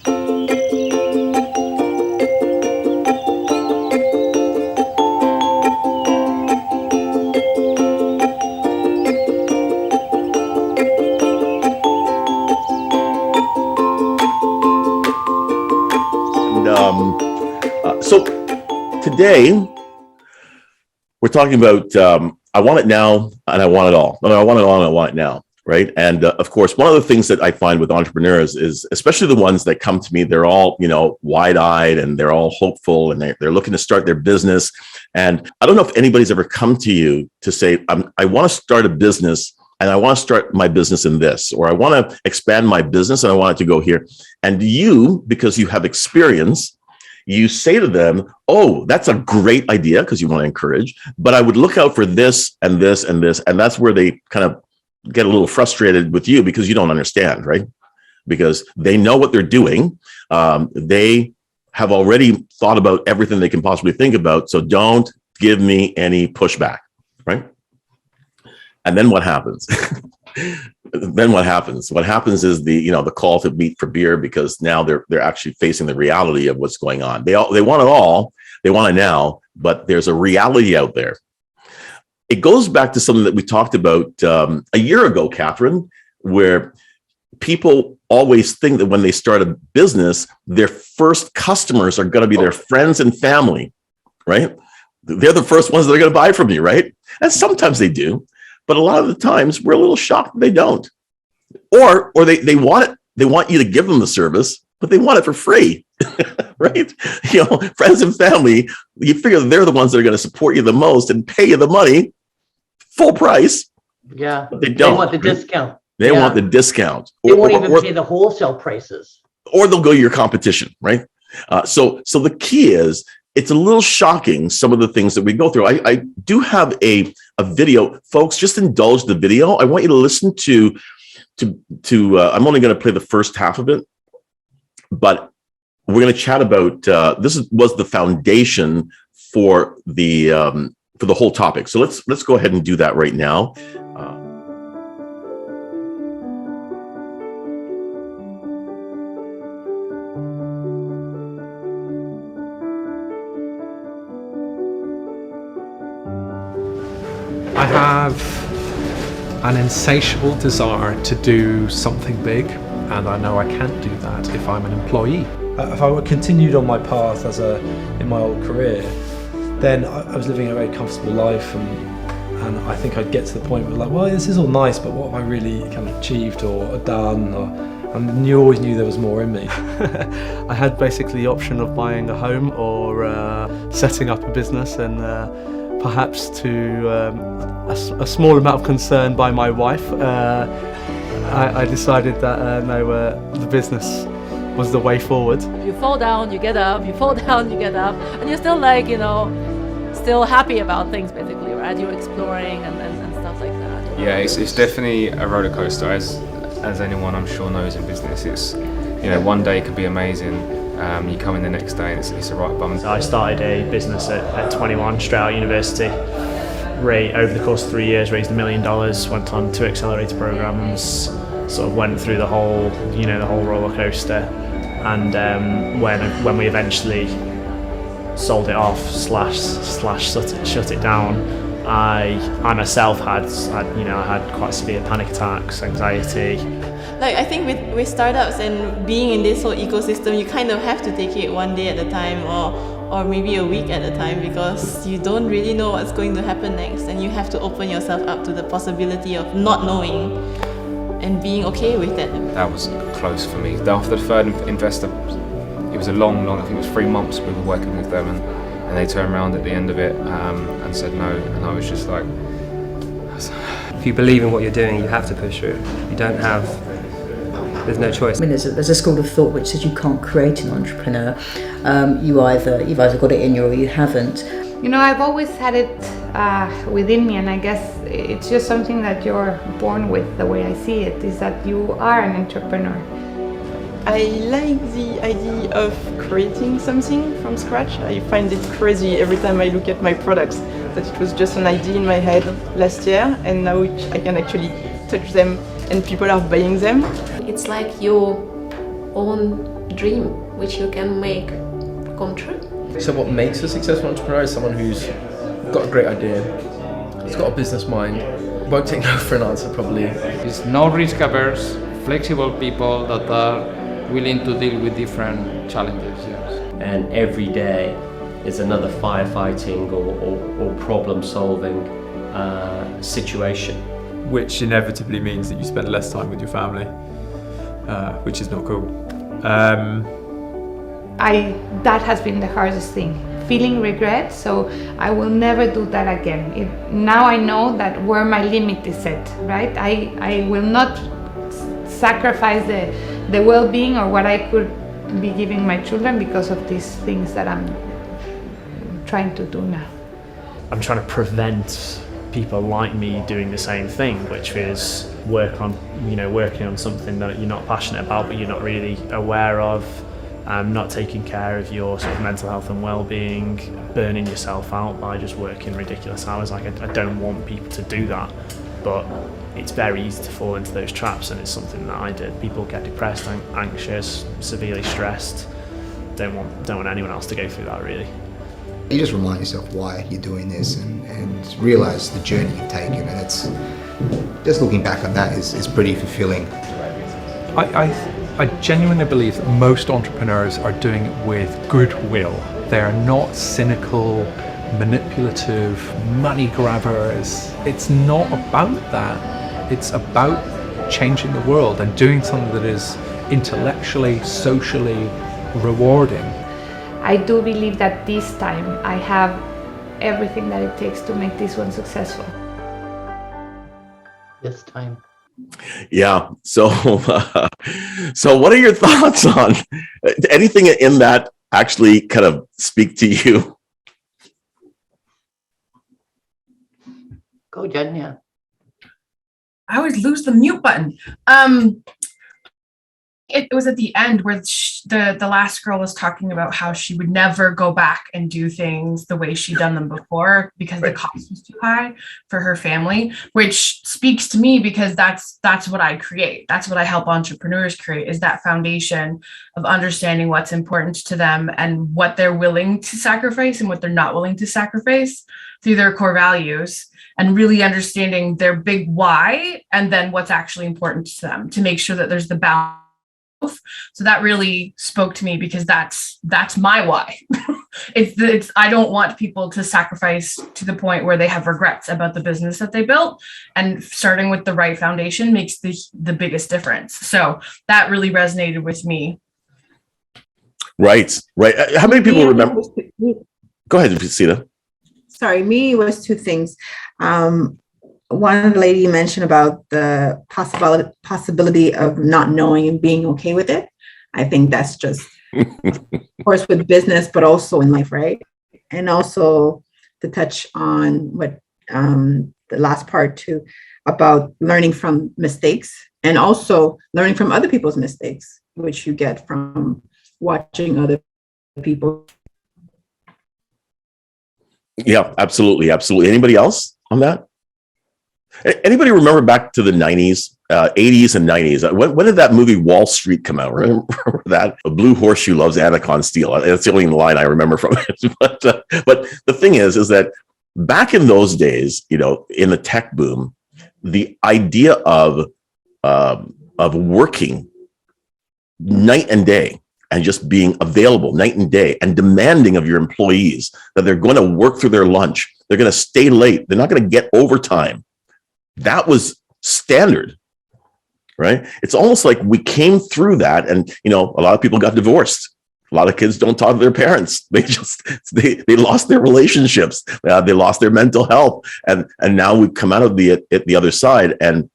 So today we're talking about I want it now and I want it all. I want it all and I want it now, right? And of course, one of the things that I find with entrepreneurs is, especially the ones that come to me, they're all, wide-eyed and they're all hopeful and they're looking to start their business. And I don't know if anybody's ever come to you to say, I want to start a business and I want to start my business in this, or I want to expand my business and I want it to go here. And you, because you have experience, you say to them, oh, that's a great idea, because you want to encourage, but I would look out for this and this and this. And that's where they kind of get a little frustrated with you because you don't understand, right? Because they know what they're doing. They have already thought about everything they can possibly think about. So don't give me any pushback, right? And then what happens? What happens is the call to meet for beer, because now they're actually facing the reality of what's going on. They want it all, they want it now, but there's a reality out there. It goes back to something that we talked about a year ago, Catherine, where people always think that when they start a business, their first customers are going to be their friends and family, right? They're the first ones that are going to buy from you, right? And sometimes they do. But a lot of the times we're a little shocked they don't, or they want it. They want you to give them the service, but they want it for free, right? Friends and family, you figure they're the ones that are going to support you the most and pay you the money, full price. Yeah, but they don't. They want the discount. They want the discount. They won't even pay the wholesale prices. Or they'll go to your competition, right? So the key is, it's a little shocking, some of the things that we go through. I do have a video, folks. Just indulge the video. I want you to listen to. I'm only going to play the first half of it, but we're going to chat about. This was the foundation for the whole topic. So let's go ahead and do that right now. I have an insatiable desire to do something big, and I know I can't do that if I'm an employee. If I were continued on my path in my old career, then I was living a very comfortable life, and I think I'd get to the point where well, this is all nice, but what have I really kind of achieved or done? And you always knew there was more in me. I had basically the option of buying a home or setting up a business, and perhaps to a small amount of concern by my wife, I decided that the business was the way forward. You fall down, you get up, you fall down, you get up, and you're still still happy about things basically, right? You're exploring and stuff like that. Yeah, it's definitely a roller coaster, as anyone I'm sure knows in business. It's, one day could be amazing. You come in the next day and it's a right bum. I started a business at 21, straight out of university. Over the course of 3 years, raised $1 million, went on 2 accelerator programs, sort of went through the whole roller coaster. And when we eventually sold it off / shut it down, I myself had quite severe panic attacks, anxiety. I think with startups and being in this whole ecosystem, you kind of have to take it one day at a time, or maybe a week at a time, because you don't really know what's going to happen next, and you have to open yourself up to the possibility of not knowing and being okay with that. That was close for me. After the third investor, it was a long, I think it was 3 months we were working with them, and they turned around at the end of it and said no, and I was just like... If you believe in what you're doing, you have to push through. There's no choice. I mean, there's a school of thought which says you can't create an entrepreneur. You've either got it in you or you haven't. I've always had it within me, and I guess it's just something that you're born with. The way I see it is that you are an entrepreneur. I like the idea of creating something from scratch. I find it crazy every time I look at my products that it was just an idea in my head last year, and now I can actually touch them and people are buying them. It's like you're own dream, which you can make come true. So what makes a successful entrepreneur is someone who's got a great idea, he's got a business mind, won't take no for an answer probably. It's no risk averse, flexible people that are willing to deal with different challenges. Yes. And every day is another firefighting or problem solving situation. Which inevitably means that you spend less time with your family, which is not cool. That has been the hardest thing, feeling regret, so I will never do that again. Now I know that where my limit is set, right? I will not sacrifice the well-being or what I could be giving my children because of these things that I'm trying to do now. I'm trying to prevent people like me doing the same thing, which is working on something that you're not passionate about, but you're not really aware of. Not taking care of your sort of mental health and well-being, burning yourself out by just working ridiculous hours. Like I don't want people to do that, but it's very easy to fall into those traps, and it's something that I did. People get depressed, anxious, severely stressed. Don't want anyone else to go through that, really. You just remind yourself why you're doing this and realize the journey you've taken, and it's just looking back on that is pretty fulfilling. I genuinely believe that most entrepreneurs are doing it with goodwill. They are not cynical, manipulative, money grabbers. It's not about that. It's about changing the world and doing something that is intellectually, socially rewarding. I do believe that this time I have everything that it takes to make this one successful. This time. Yeah. So, so what are your thoughts on anything in that actually kind of speak to you? Go, Jenya. I always lose the mute button. It was at the end where the last girl was talking about how she would never go back and do things the way she'd done them before because the cost was too high for her family, which speaks to me because that's what I create. That's what I help entrepreneurs create, is that foundation of understanding what's important to them and what they're willing to sacrifice and what they're not willing to sacrifice through their core values, and really understanding their big why and then what's actually important to them to make sure that there's the balance. So that really spoke to me because that's my why. It's I don't want people to sacrifice to the point where they have regrets about the business that they built, and starting with the right foundation makes the biggest difference. So that really resonated with me. Right. How many people remember? Go ahead, Sita. Sorry, me was two things. One lady mentioned about the possibility of not knowing and being okay with it. I think that's just, of course, with business, but also in life, right? And also to touch on what the last part too, about learning from mistakes and also learning from other people's mistakes, which you get from watching other people. Yeah, absolutely. Anybody else on that? Anybody remember back to the 90s, 80s and 90s? When did that movie Wall Street come out? Remember that? A blue horseshoe loves Anacon steel. That's the only line I remember from it. But the thing is that back in those days, in the tech boom, the idea of working night and day and just being available night and day and demanding of your employees that they're going to work through their lunch, they're going to stay late, they're not going to get overtime. That was standard, right? It's almost like we came through that, and a lot of people got divorced. A lot of kids don't talk to their parents. They lost their relationships. They lost their mental health, and now we've come out of the other side, and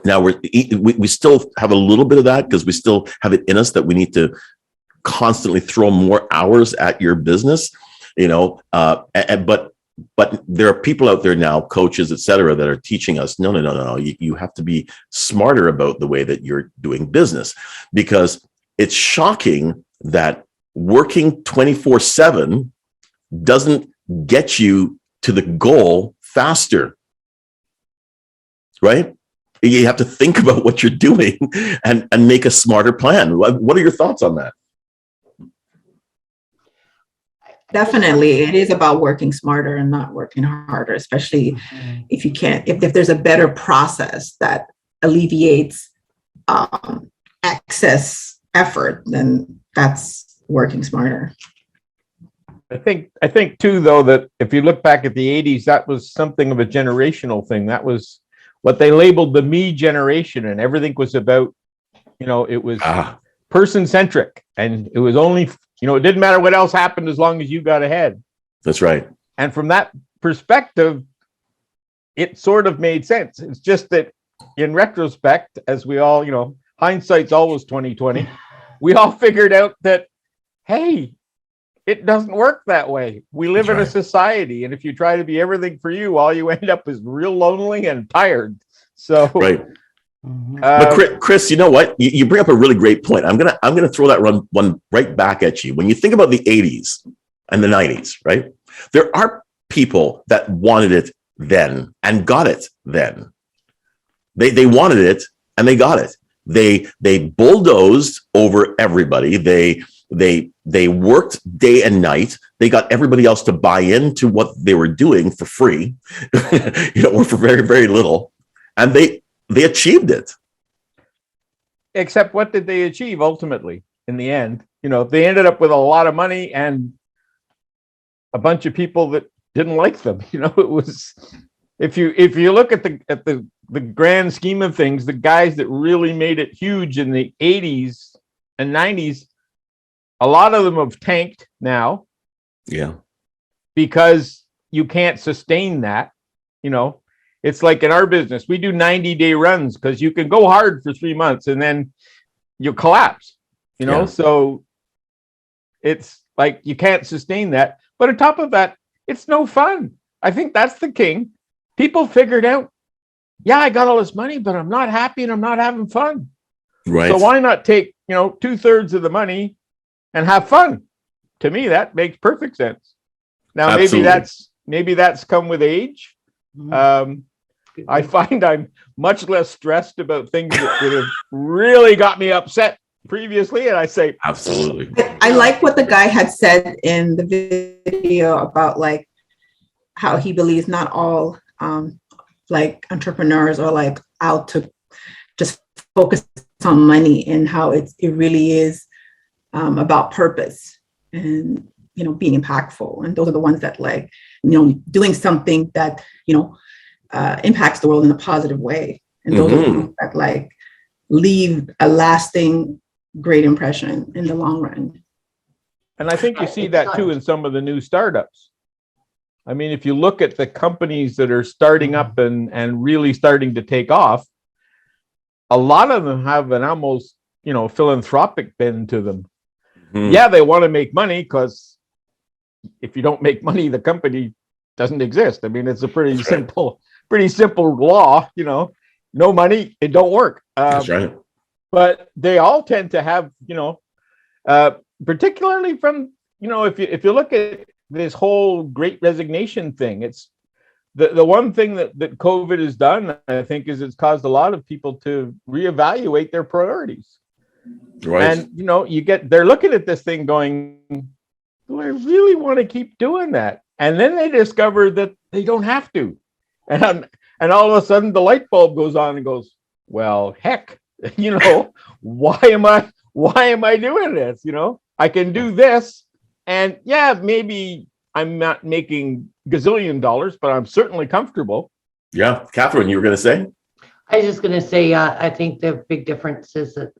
now we still have a little bit of that because we still have it in us that we need to constantly throw more hours at your business, But there are people out there now, coaches, et cetera, that are teaching us, no. You have to be smarter about the way that you're doing business, because it's shocking that working 24/7 doesn't get you to the goal faster, right? You have to think about what you're doing and make a smarter plan. What are your thoughts on that? Definitely, it is about working smarter and not working harder, especially if you can't, if there's a better process that alleviates excess effort, then that's working smarter. I think too, though, that if you look back at the 80s, that was something of a generational thing. That was what they labeled the me generation, and everything was about, it was person centric, and it was only, it didn't matter what else happened as long as you got ahead. That's right. And from that perspective, it sort of made sense. It's just that in retrospect, as we all, hindsight's always 20/20, we all figured out that, hey, it doesn't work that way. We live in a society, and if you try to be everything for you, all you end up is real lonely and tired. So right. But Chris, you know what? You bring up a really great point. I'm gonna throw that one right back at you. When you think about the 80s and the 90s, right? There are people that wanted it then and got it then. They wanted it and they got it. They bulldozed over everybody. They worked day and night. They got everybody else to buy into what they were doing for free, or for very, very little. And they achieved it. Except what did they achieve ultimately in the end? They ended up with a lot of money and a bunch of people that didn't like them. It was, if you look at the grand scheme of things, the guys that really made it huge in the 80s and 90s, a lot of them have tanked now. Yeah. Because you can't sustain that. It's like in our business, we do 90-day runs because you can go hard for 3 months and then you collapse, Yeah. So it's like you can't sustain that. But on top of that, it's no fun. I think that's the king. People figured out, yeah, I got all this money, but I'm not happy and I'm not having fun. Right. So why not take, 2/3 of the money and have fun? To me, that makes perfect sense. Now, Absolutely. maybe that's come with age. I find I'm much less stressed about things that would have really got me upset previously. And I say, absolutely. I like what the guy had said in the video about like how he believes not all like entrepreneurs are like out to just focus on money, and how it really is about purpose and being impactful. And those are the ones that like doing something that impacts the world in a positive way. And those are the ones that like leave a lasting great impression in the long run. and I think you see that too in some of the new startups. I mean, if you look at the companies that are starting up and really starting to take off, a lot of them have an almost, philanthropic bend to them. Yeah, they want to make money, because if you don't make money, the company doesn't exist. I mean, it's a pretty simple law, no money, it don't work. That's right. But they all tend to have, particularly from, if you look at this whole great resignation thing, it's the one thing that COVID has done, I think, is it's caused a lot of people to reevaluate their priorities. Right. And, they're looking at this thing going, do I really want to keep doing that? And then they discover that they don't have to. And all of a sudden the light bulb goes on and goes, well, heck, why am I doing this? I can do this. And yeah, maybe I'm not making gazillion dollars, but I'm certainly comfortable. Yeah. Catherine, you were going to say? I was just going to say, I think the big difference is that,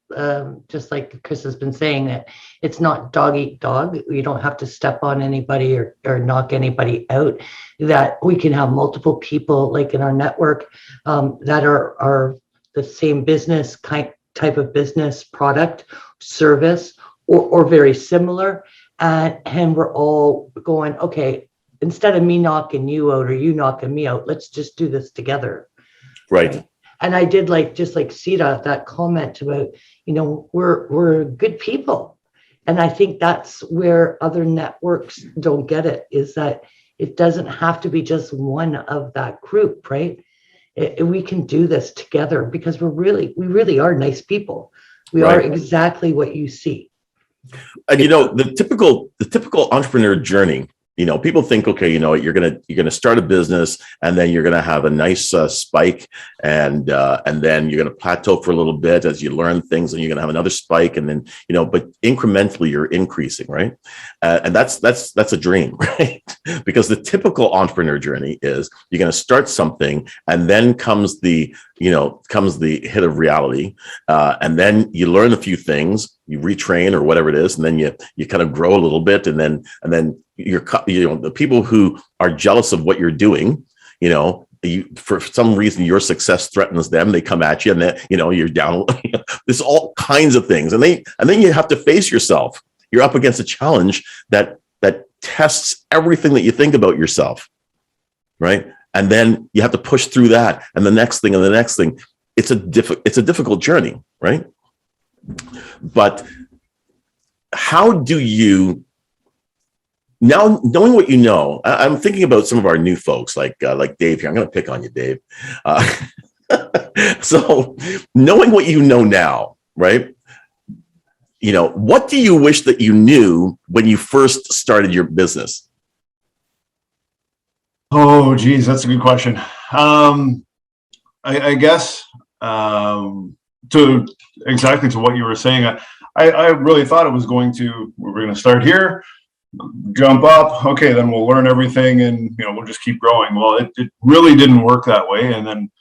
just like Chris has been saying, that it's not dog eat dog. You don't have to step on anybody or knock anybody out. That we can have multiple people, like in our network, that are the same business type of business, product, service, or very similar. And we're all going, okay, instead of me knocking you out or you knocking me out, let's just do this together. Right. And I did just like Sita, that comment about, we're good people. And I think that's where other networks don't get it, is that it doesn't have to be just one of that group, right? we can do this together because we really are nice people. We Right. are exactly what you see. And the typical entrepreneur journey, people think, okay, you're gonna start a business, and then you're gonna have a nice spike, and then you're gonna plateau for a little bit as you learn things, and you're gonna have another spike, and then but incrementally you're increasing, right? And that's a dream, right? Because the typical entrepreneur journey is you're gonna start something, and then comes the hit of reality, and then you learn a few things, you retrain or whatever it is, and then you kind of grow a little bit, and then the people who are jealous of what you're doing, for some reason your success threatens them, they come at you, and then you're down. There's all kinds of things, and then you have to face yourself. You're up against a challenge that tests everything that you think about yourself, right? And then you have to push through that, and the next thing, and the next thing. It's a difficult journey, right? But how do you, now knowing what you know, I'm thinking about some of our new folks like Dave here. I'm going to pick on you, Dave. So knowing what you know now, right? What do you wish that you knew when you first started your business? Oh, geez, that's a good question. I guess to what you were saying, I really thought it was we're going to start here, jump up. Okay, then we'll learn everything, and we'll just keep growing. Well, it really didn't work that way. And then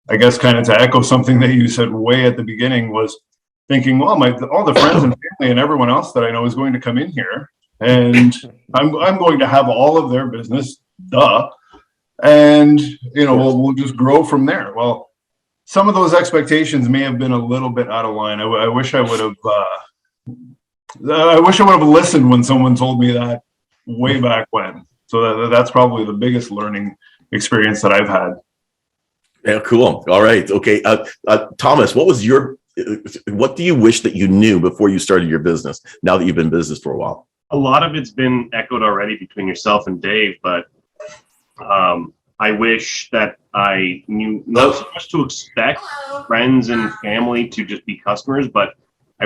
I guess kind of to echo something that you said way at the beginning was thinking, well, all the friends and family and everyone else that I know is going to come in here, and I'm going to have all of their business, and we'll just grow from there. Well, some of those expectations may have been a little bit out of line. I wish I would have. I wish I would have listened when someone told me that way back when. So that's probably the biggest learning experience that I've had. Yeah, cool. All right. Okay. Thomas, what do you wish that you knew before you started your business, now that you've been in business for a while? A lot of it's been echoed already between yourself and Dave, but I wish that I knew not so much to expect friends and family to just be customers, but I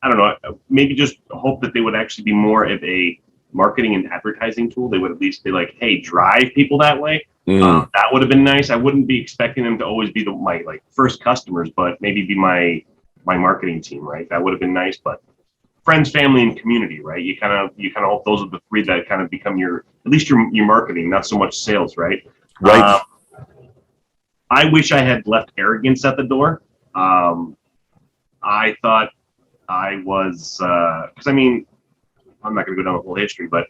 don't know, maybe just hope that they would actually be more of a marketing and advertising tool. They would at least be like, hey, drive people that way. That would have been nice. I wouldn't be expecting them to always be my first customers, but maybe be my marketing team, right? That would have been nice. But friends, family, and community, right? You kind of hope those are the three that kind of become your marketing, not so much sales, right? Right. I wish I had left arrogance at the door. I thought I was, because I'm not going to go down the whole history, but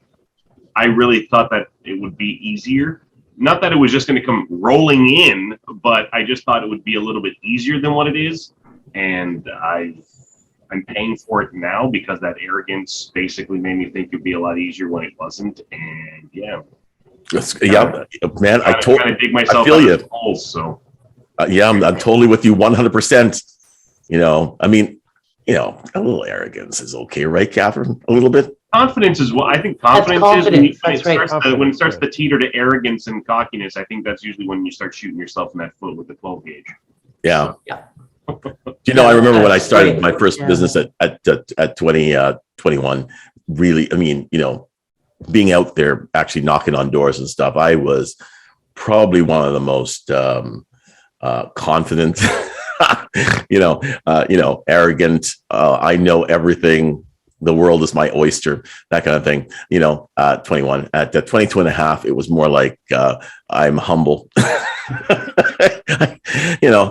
I really thought that it would be easier. Not that it was just going to come rolling in, but I just thought it would be a little bit easier than what it is. And I'm paying for it now because that arrogance basically made me think it'd be a lot easier when it wasn't. And yeah. Man, I dig myself feel out you. of holes, so. I'm totally with you 100%. A little arrogance is okay, right, Catherine? A little bit. Confidence is what I think. Confidence is when it starts Right. to teeter to arrogance and cockiness. I think that's usually when you start shooting yourself in that foot with the 12 gauge. Yeah. I remember when I started my first business at 21, really, being out there actually knocking on doors and stuff, I was probably one of the most confident, arrogant, I know everything. The world is my oyster, that kind of thing. 21 at 22 and a half, it was more like I'm humble.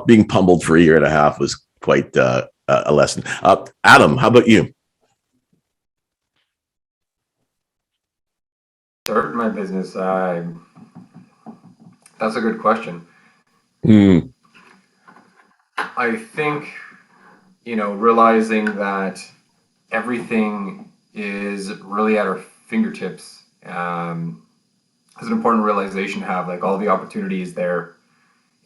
Being pummeled for a year and a half was quite a lesson. Adam, how about you? Started my business. That's a good question. I think, realizing that everything is really at our fingertips is an important realization to have. Like, all the opportunity is there,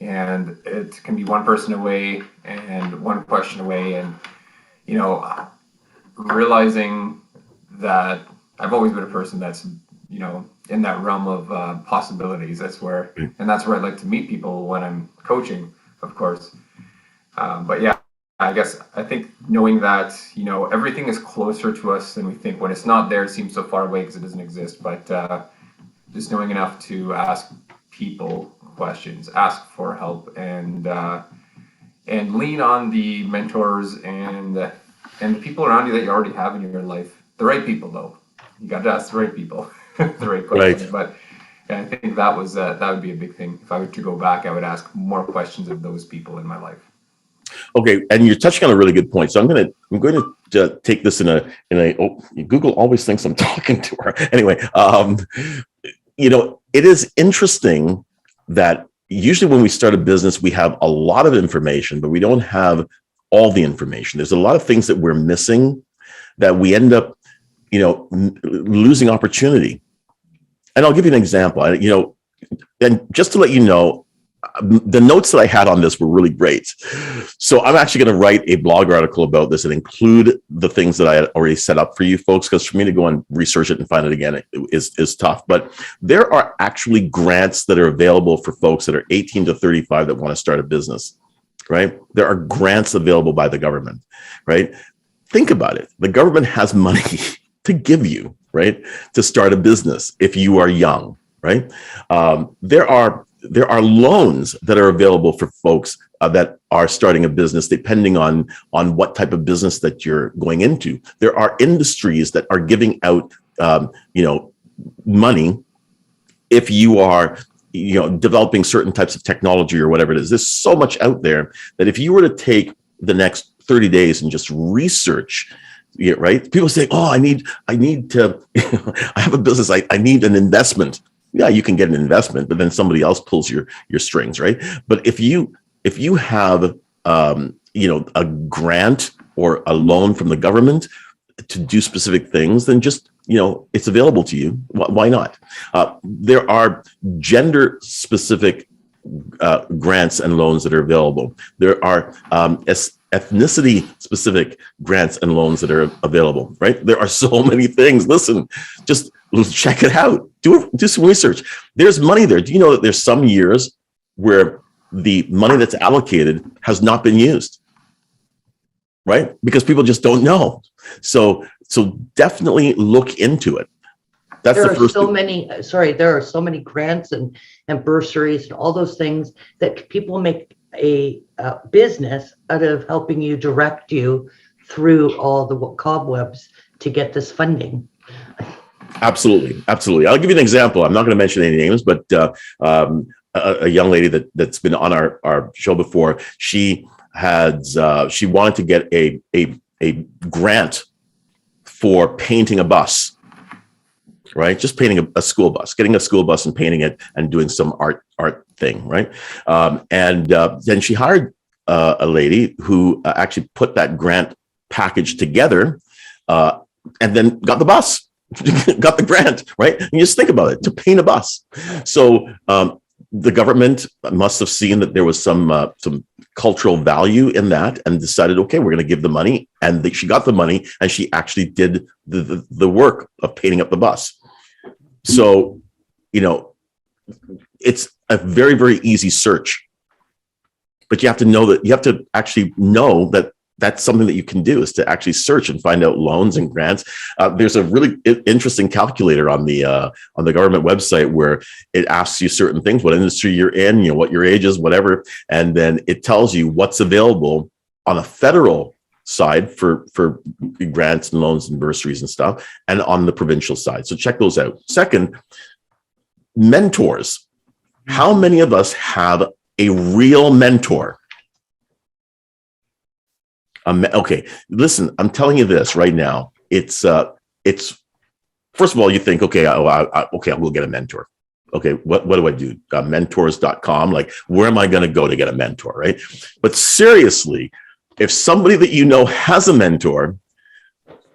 and it can be one person away and one question away. And, realizing that I've always been a person that's, in that realm of possibilities. That's where I'd like to meet people when I'm coaching, of course. But yeah, I think knowing that, everything is closer to us than we think. When it's not there, it seems so far away because it doesn't exist. But just knowing enough to ask people questions, ask for help, and lean on the mentors and the people around you that you already have in your life. The right people, though. You got to ask the right people the right questions. Right. But I think that would be a big thing. If I were to go back, I would ask more questions of those people in my life. Okay, and you're touching on a really good point. So I'm going to take this in a Google always thinks I'm talking to her. Anyway, it is interesting that usually when we start a business, we have a lot of information, but we don't have all the information. There's a lot of things that we're missing that we end up, losing opportunity. And I'll give you an example. And just to let you know, the notes that I had on this were really great. So I'm actually going to write a blog article about this and include the things that I had already set up for you folks, because for me to go and research it and find it again is tough. But there are actually grants that are available for folks that are 18 to 35 that want to start a business, right? There are grants available by the government, right? Think about it. The government has money to give you, right, to start a business if you are young, right? There are loans that are available for folks that are starting a business, depending on what type of business that you're going into. There are industries that are giving out, money if you are, developing certain types of technology or whatever it is. There's so much out there that if you were to take the next 30 days and just research, right? People say, "Oh, I need to, I have a business. I need an investment." Yeah, you can get an investment, but then somebody else pulls your strings, right? But if you have a grant or a loan from the government to do specific things, then just it's available to you. Why not? There are gender specific grants and loans that are available. There are ethnicity specific grants and loans that are available, right? There are so many things. Listen, just check it out. Do some research. There's money there. Do you know that there's some years where the money that's allocated has not been used, right? Because people just don't know. So definitely look into it. That's the first. There are so many grants and bursaries and all those things that people make a business out of helping you, direct you through all the cobwebs to get this funding. Absolutely. I'll give you an example. I'm not going to mention any names, but a young lady that's been on our show before, she wanted to get a grant for painting a bus, right? Just painting a school bus, getting a school bus and painting it and doing some art thing, right? Then she hired a lady who actually put that grant package together and then got the bus. Got the grant, right? And you just think about it, to paint a bus. So the government must have seen that there was some cultural value in that and decided, okay, we're going to give the money. And she got the money and she actually did the work of painting up the bus. So, it's a very, very easy search. But you have to actually know that that's something that you can do, is to actually search and find out loans and grants. There's a really interesting calculator on the government website where it asks you certain things, what industry you're in, what your age is, whatever, and then it tells you what's available on a federal side for grants and loans and bursaries and stuff, and on the provincial side. So check those out. Second, mentors. How many of us have a real mentor? Okay, listen, I'm telling you this right now. It's first of all, you think, okay, I will get a mentor. Okay, what do I do? Mentors.com. Like, where am I going to go to get a mentor, right? But seriously, if somebody that you know has a mentor,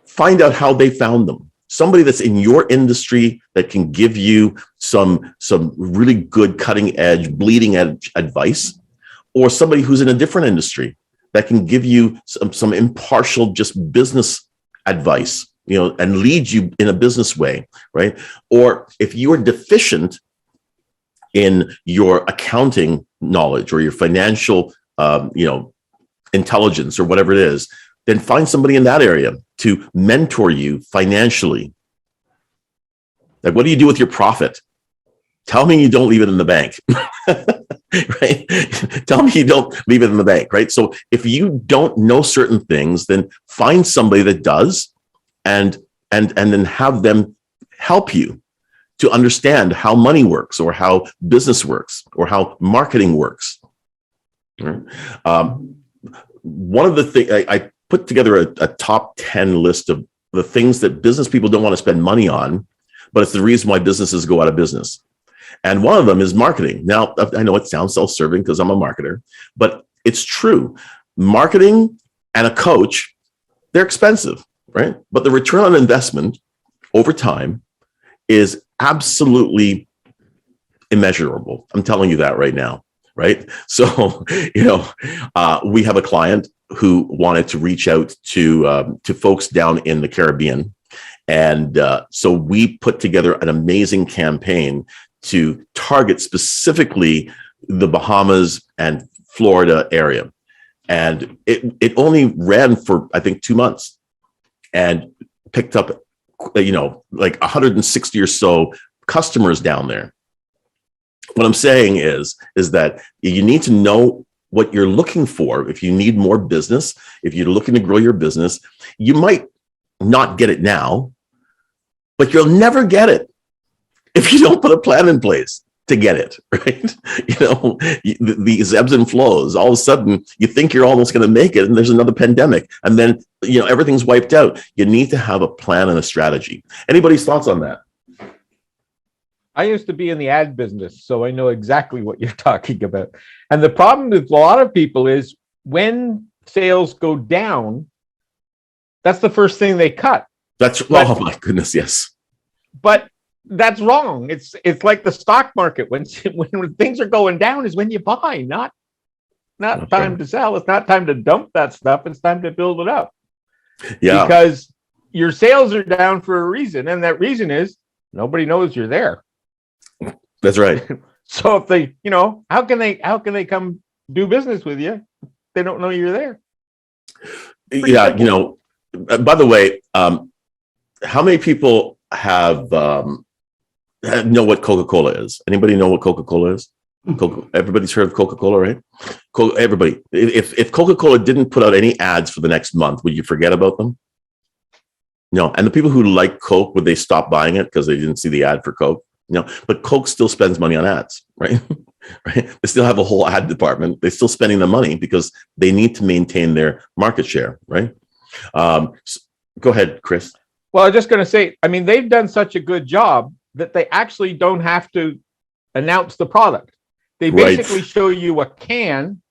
find out how they found them. Somebody that's in your industry that can give you some really good cutting edge, bleeding edge advice, or somebody who's in a different industry that can give you some impartial, just business advice, and lead you in a business way, right? Or if you are deficient in your accounting knowledge or your financial, intelligence or whatever it is, then find somebody in that area to mentor you financially. Like, what do you do with your profit? Tell me you don't leave it in the bank, right? Tell me you don't leave it in the bank, right? So if you don't know certain things, then find somebody that does, and then have them help you to understand how money works, or how business works, or how marketing works. Right? One of the things I put together a top 10 list of the things that business people don't want to spend money on, but it's the reason why businesses go out of business. And one of them is marketing. Now, I know it sounds self-serving because I'm a marketer, but it's true. Marketing and a coach, they're expensive, right? But the return on investment over time is absolutely immeasurable. I'm telling you that right now, right? So, we have a client who wanted to reach out to folks down in the Caribbean. And so we put together an amazing campaign to target specifically the Bahamas and Florida area. And it only ran for, I think, 2 months, and picked up, like 160 or so customers down there. What I'm saying is that you need to know what you're looking for. If you need more business, if you're looking to grow your business, you might not get it now, but you'll never get it if you don't put a plan in place to get it, right? These ebbs and flows, all of a sudden you think you're almost going to make it, and there's another pandemic, and then, everything's wiped out. You need to have a plan and a strategy. Anybody's thoughts on that? I used to be in the ad business, so I know exactly what you're talking about. And the problem with a lot of people is when sales go down, that's the first thing they cut. Oh my goodness, yes. But that's wrong. It's like the stock market. When things are going down is when you buy, not time to sell. It's not time to dump that stuff. It's time to build it up. Yeah. Because your sales are down for a reason, and that reason is nobody knows you're there. That's right. So if they, how can they come do business with you? They don't know you're there. Yeah, by the way, how many people know what Coca-Cola is? Anybody know what Coca-Cola is? Everybody's heard of Coca-Cola, right? Everybody. If Coca-Cola didn't put out any ads for the next month, would you forget about them? No. And the people who like Coke, would they stop buying it because they didn't see the ad for Coke? No. But Coke still spends money on ads, right? Right? They still have a whole ad department. They're still spending the money because they need to maintain their market share, right? Go ahead, Chris. Well, I'm just going to say, they've done such a good job that they actually don't have to announce the product. They basically show you a can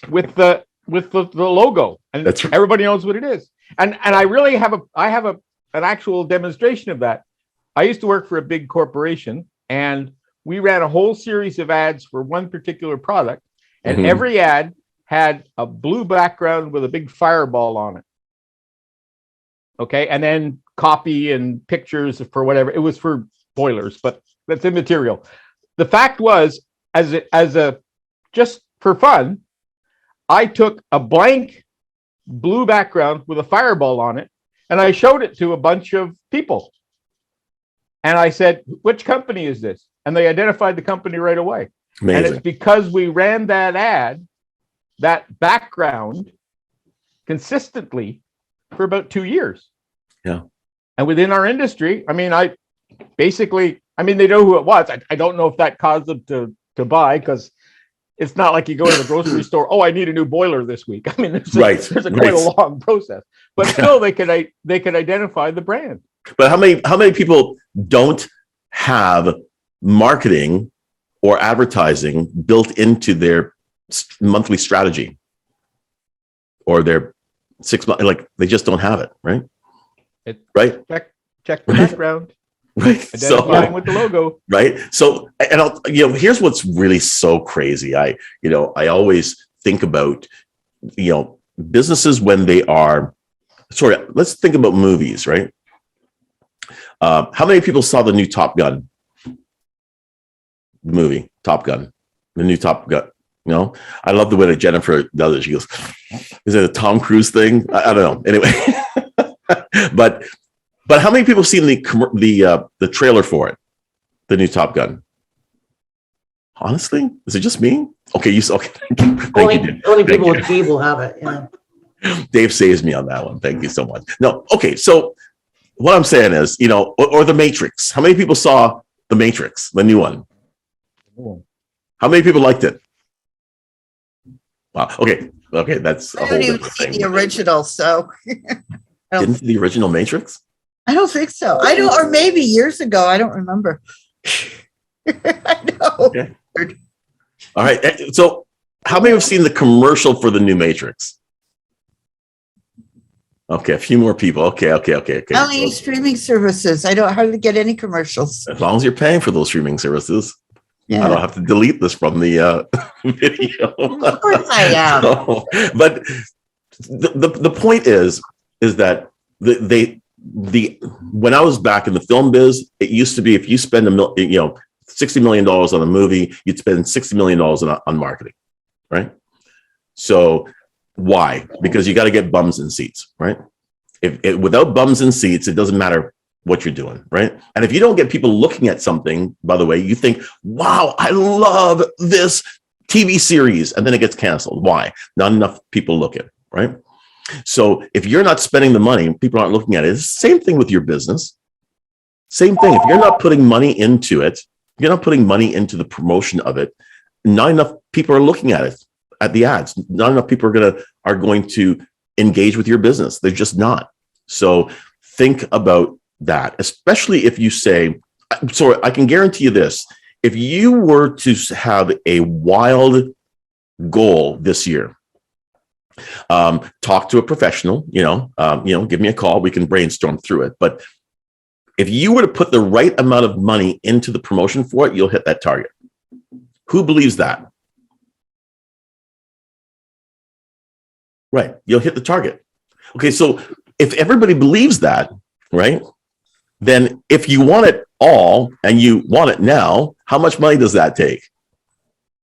with the logo, and everybody knows what it is. And I really have an actual demonstration of that. I used to work for a big corporation, and we ran a whole series of ads for one particular product, and every ad had a blue background with a big fireball on it. Okay, and then copy and pictures for whatever. It was for boilers, but that's immaterial. The fact was, just for fun, I took a blank blue background with a fireball on it, and I showed it to a bunch of people. And I said, which company is this? And they identified the company right away. Amazing. And it's because we ran that ad, that background, consistently for about 2 years. Yeah. And within our industry, they know who it was. I don't know if that caused them to buy, because it's not like you go to the grocery store, oh, I need a new boiler this week. There's quite a long process. But still, they could identify the brand. But how many people don't have marketing or advertising built into their monthly strategy or their 6 month? Like, they just don't have it, right? Right. Check the background. Right. Identifying with the logo. Right. So, and here's what's really so crazy. I always think about, businesses when they are, let's think about movies, right? How many people saw the new Top Gun movie? Top Gun, the new Top Gun. You know, I love the way that Jennifer does it. She goes, "Is it a Tom Cruise thing?" I don't know. Anyway, but how many people have seen the trailer for it, the new Top Gun? Honestly, is it just me? Okay, you saw. Okay, Only people with Gabe will have it. Yeah. Dave saves me on that one. Thank you so much. No, okay. So what I'm saying is, you know, or The Matrix. How many people saw The Matrix, the new one? How many people liked it? Wow. Okay. That's a I whole didn't even different see thing. the original, so Didn't see the original Matrix? I don't think so. I don't, or maybe years ago. I don't remember. I know. Okay. All right. So how many have seen the commercial for the new Matrix? Okay, a few more people. Okay. Only streaming services. I don't hardly get any commercials. As long as you're paying for those streaming services. Yeah. I don't have to delete this from the video. Of course I am. So, but the point is that when I was back in the film biz, it used to be if you spend $60 million on a movie, you'd spend $60 million on marketing, right? So why? Because you got to get bums in seats, right? Without bums in seats, it doesn't matter what you're doing, right? And if you don't get people looking at something, by the way, you think, wow, I love this TV series, and then it gets canceled. Why? Not enough people look at it, right? So if you're not spending the money, people aren't looking at it. It's the same thing with your business. Same thing. If you're not putting money into it, you're not putting money into the promotion of it, not enough people are looking at it, at the ads. Not enough people are going to engage with your business. They're just not. So think about that, especially if you say, sorry, I can guarantee you this. If you were to have a wild goal this year, talk to a professional, give me a call. We can brainstorm through it. But if you were to put the right amount of money into the promotion for it, you'll hit that target. Who believes that? Right. You'll hit the target. Okay. So if everybody believes that, right, then if you want it all and you want it now, how much money does that take?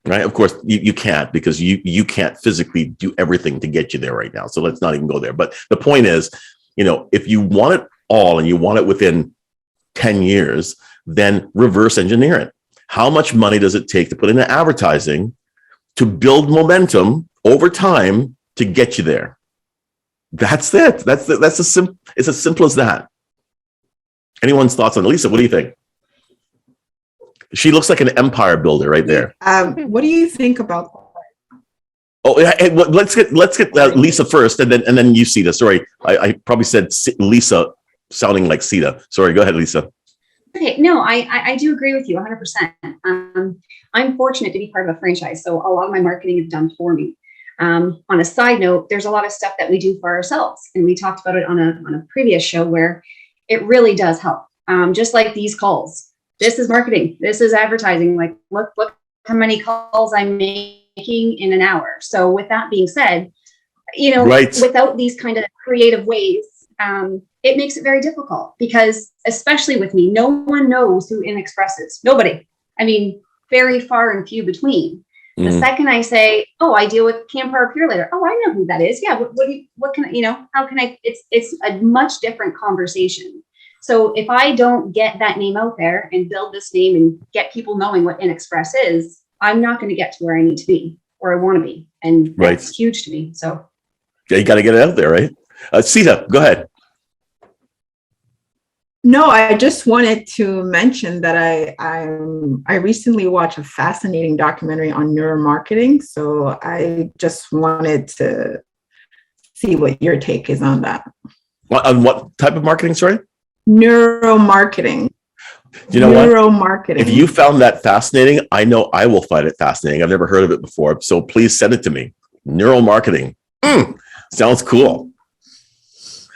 Right. Of course, you can't, because you can't physically do everything to get you there right now. So let's not even go there. But the point is, if you want it all and you want it within 10 years, then reverse engineer it. How much money does it take to put into advertising to build momentum over time to get you there? That's it. It's as simple as that. Anyone's thoughts on it? Lisa, what do you think? She looks like an empire builder right there. What do you think about that? Oh, hey, let's get Lisa first, and then you, Sita. Sorry, I probably said Lisa sounding like Sita. Sorry, go ahead, Lisa. Okay, no, I do agree with you 100%. I'm fortunate to be part of a franchise, so a lot of my marketing is done for me. On a side note, there's a lot of stuff that we do for ourselves, and we talked about it on a previous show where it really does help. Just like these calls. This is marketing. This is advertising. Like, look how many calls I'm making in an hour. So with that being said, right. Without these kind of creative ways, it makes it very difficult, because especially with me, no one knows who InExpress is. Nobody. I mean, very far and few between. The second I say, oh, I deal with Campower Pure Later. Oh, I know who that is. Yeah. What can I, how can I, it's a much different conversation. So if I don't get that name out there and build this name and get people knowing what InExpress is, I'm not going to get to where I need to be or I want to be. And that's huge to me. So yeah, you got to get it out there, right? Sita, go ahead. No, I just wanted to mention that I recently watched a fascinating documentary on neuromarketing. So I just wanted to see what your take is on that. On what type of marketing, sorry? Neuromarketing. You know what? Neuromarketing. If you found that fascinating, I know I will find it fascinating. I've never heard of it before. So please send it to me. Neuromarketing. Sounds cool.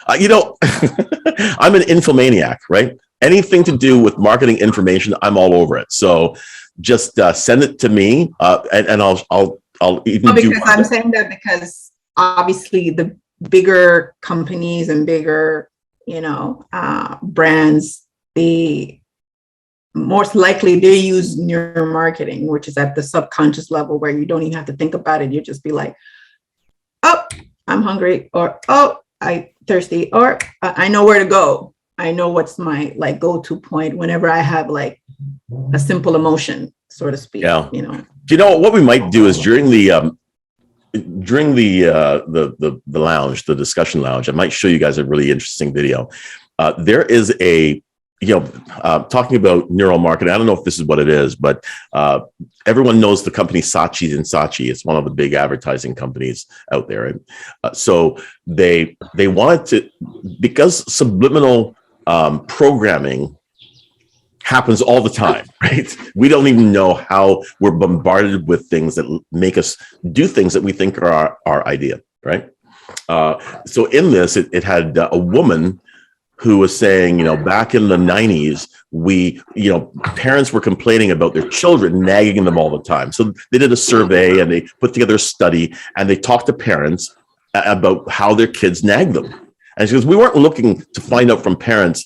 I'm an infomaniac, right? Anything to do with marketing information, I'm all over it. So just send it to me, and I'll even do. Because I'm saying that because obviously the bigger companies and bigger, brands the most likely they use neuromarketing, which is at the subconscious level where you don't even have to think about it. You just be like, oh, I'm hungry, or oh, I thirsty, or I know where to go. I know what's my like go-to point whenever I have like a simple emotion, so to speak. Yeah. You know. Do you know what we might do is during the lounge, the discussion lounge, I might show you guys a really interesting video. There is a, talking about neural marketing. I don't know if this is what it is, but everyone knows the company Saatchi and Saatchi. It's one of the big advertising companies out there. So they wanted to, because subliminal programming happens all the time, right? We don't even know how we're bombarded with things that make us do things that we think are our idea, right? So in this, it had a woman who was saying, back in the 90s, parents were complaining about their children nagging them all the time. So they did a survey and they put together a study and they talked to parents about how their kids nag them. And she goes, we weren't looking to find out from parents,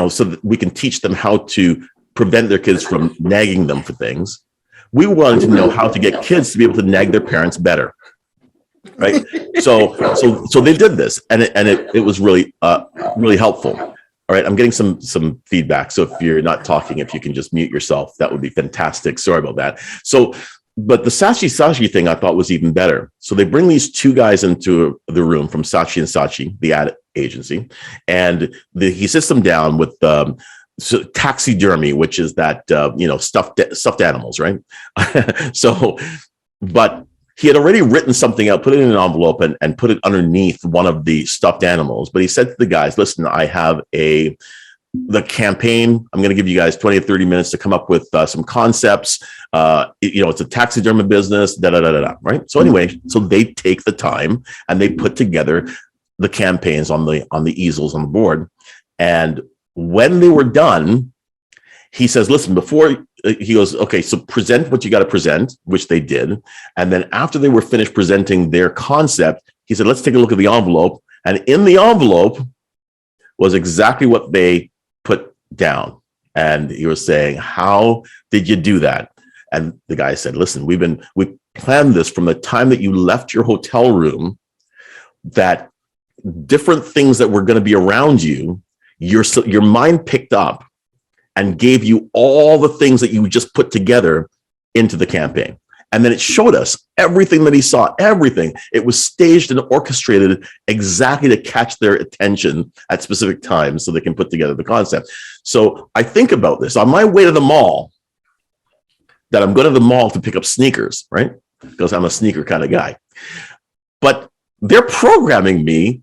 so that we can teach them how to prevent their kids from nagging them for things. We wanted to know how to get kids to be able to nag their parents better. Right. So they did this and it was really, really helpful. All right. I'm getting some feedback. So if you're not talking, if you can just mute yourself, that would be fantastic. Sorry about that. So, but the Saatchi thing I thought was even better. So they bring these two guys into the room from Saatchi and Saatchi, the ad agency, and he sits them down with taxidermy, which is that stuffed animals, right? So, but he had already written something out, put it in an envelope, and put it underneath one of the stuffed animals. But he said to the guys, "Listen, I have the campaign. I'm going to give you guys 20 or 30 minutes to come up with some concepts. It's a taxidermy business, right? So anyway, so they take the time and they put together the campaigns on the easels on the board. And when they were done, he says, listen, before he goes, okay, so present what you got to present, which they did. And then after they were finished presenting their concept, he said, let's take a look at the envelope. And in the envelope was exactly what they put down. And he was saying, how did you do that? And the guy said, listen, we planned this from the time that you left your hotel room, that different things that were going to be around you, your mind picked up and gave you all the things that you just put together into the campaign. And then it showed us everything that he saw, everything. It was staged and orchestrated exactly to catch their attention at specific times so they can put together the concept. So I think about this on my way to the mall, that I'm going to the mall to pick up sneakers, right? Because I'm a sneaker kind of guy. But they're programming me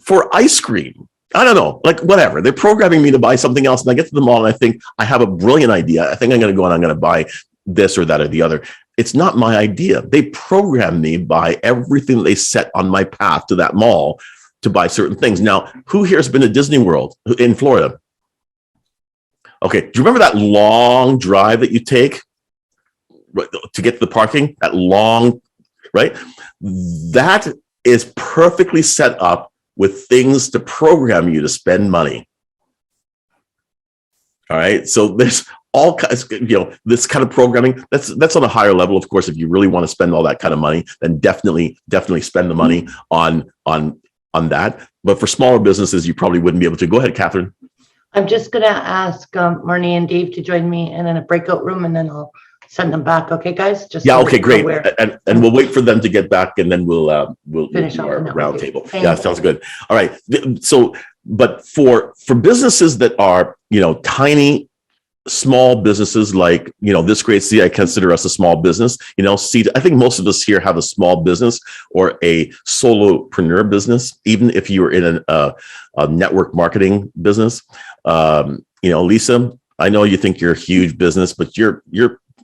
for ice cream. I don't know, like whatever. They're programming me to buy something else. And I get to the mall and I think I have a brilliant idea. I think I'm going to go and I'm going to buy this or that or the other. It's not my idea. They program me by everything they set on my path to that mall to buy certain things. Now, who here has been to Disney World in Florida? Okay. Do you remember that long drive that you take to get to the parking? That long, right? That is perfectly set up with things to program you to spend money. All right. So there's all kinds, this kind of programming that's on a higher level. Of course, if you really want to spend all that kind of money, then definitely spend the money on that. But for smaller businesses, you probably wouldn't be able to. Go ahead, Catherine. I'm just going to ask Marnie and Dave to join me in a breakout room, and then I'll send them back. Okay, guys? Just yeah. so Okay, great. aware. And we'll wait for them to get back, and then we'll Finish do off our the round networking. table. Thank Yeah, you. sounds good. All right. So, but for businesses that are tiny, small businesses like this great city, I consider us a small business. I think most of us here have a small business or a solopreneur business, even if you were in a network marketing business. Lisa, I know you think you're a huge business, but you're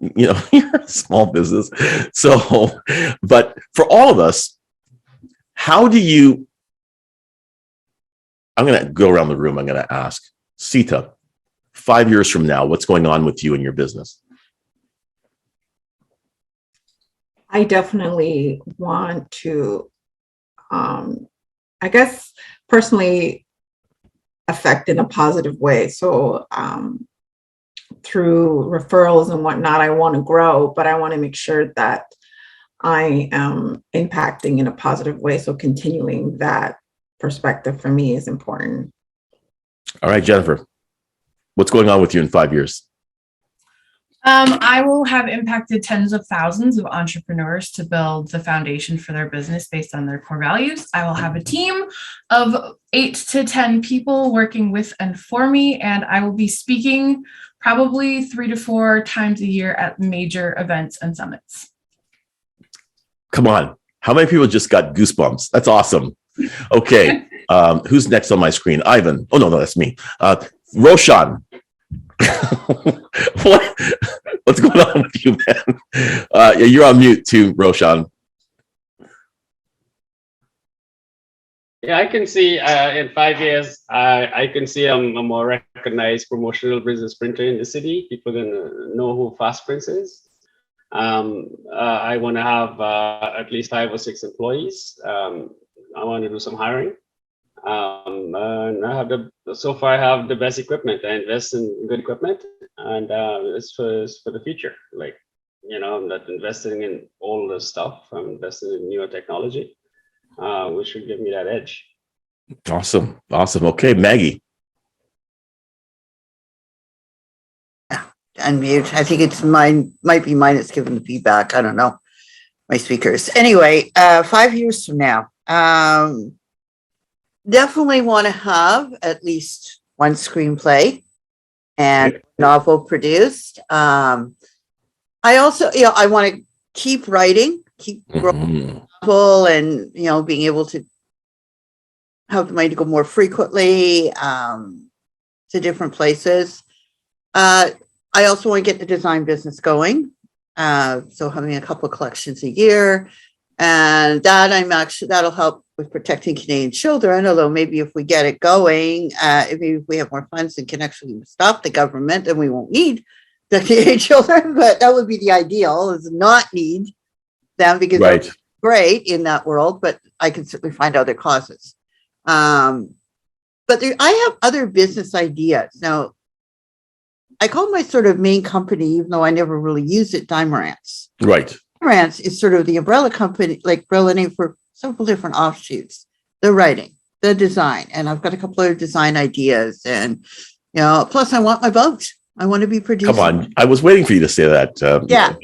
a small business. So, but for all of us, how do you? I'm going to go around the room. I'm going to ask Sita. 5 years from now, what's going on with you and your business? I definitely want to, I guess personally, affect in a positive way. So through referrals and whatnot, I want to grow, but I want to make sure that I am impacting in a positive way. So continuing that perspective for me is important. All right, Jennifer, what's going on with you in 5 years? I will have impacted tens of thousands of entrepreneurs to build the foundation for their business based on their core values. I will have a team of 8 to 10 people working with and for me, and I will be speaking probably 3 to 4 times a year at major events and summits. Come on. How many people just got goosebumps? That's awesome. Okay. Who's next on my screen? Ivan. Oh, no, that's me. Roshan. What's going on with you, man? You're on mute too, Roshan. Yeah, I can see in 5 years, I can see I'm a more recognized promotional business printer in the city. People are gonna know who Fast Prints is. I want to have at least 5 or 6 employees. I want to do some hiring. And I have so far I have the best equipment. I invest in good equipment, and it's for the future. Like, I'm not investing in older stuff. I'm investing in newer technology, which would give me that edge. Awesome. Okay, Maggie. Unmute. I think it's mine. Might be mine that's giving the feedback. I don't know. My speakers. Anyway, 5 years from now. Definitely want to have at least one screenplay and novel produced. I also, I want to keep writing, keep growing novel, and being able to have the money to go more frequently to different places. I also want to get the design business going. So having a couple of collections a year, and that'll help with protecting Canadian children, although maybe if we get it going, if we have more funds and can actually stop the government, then we won't need the Canadian children, but that would be the ideal, is not need them, because they're great in that world, but I can certainly find other causes. But I have other business ideas. Now, I call my sort of main company, even though I never really use it, Dimerance. Right. Dimerance is sort of the umbrella company, like umbrella name for several different offshoots, the writing, the design, and I've got a couple other design ideas, and plus I want my boat. I want to be producing. Come on, I was waiting for you to say that.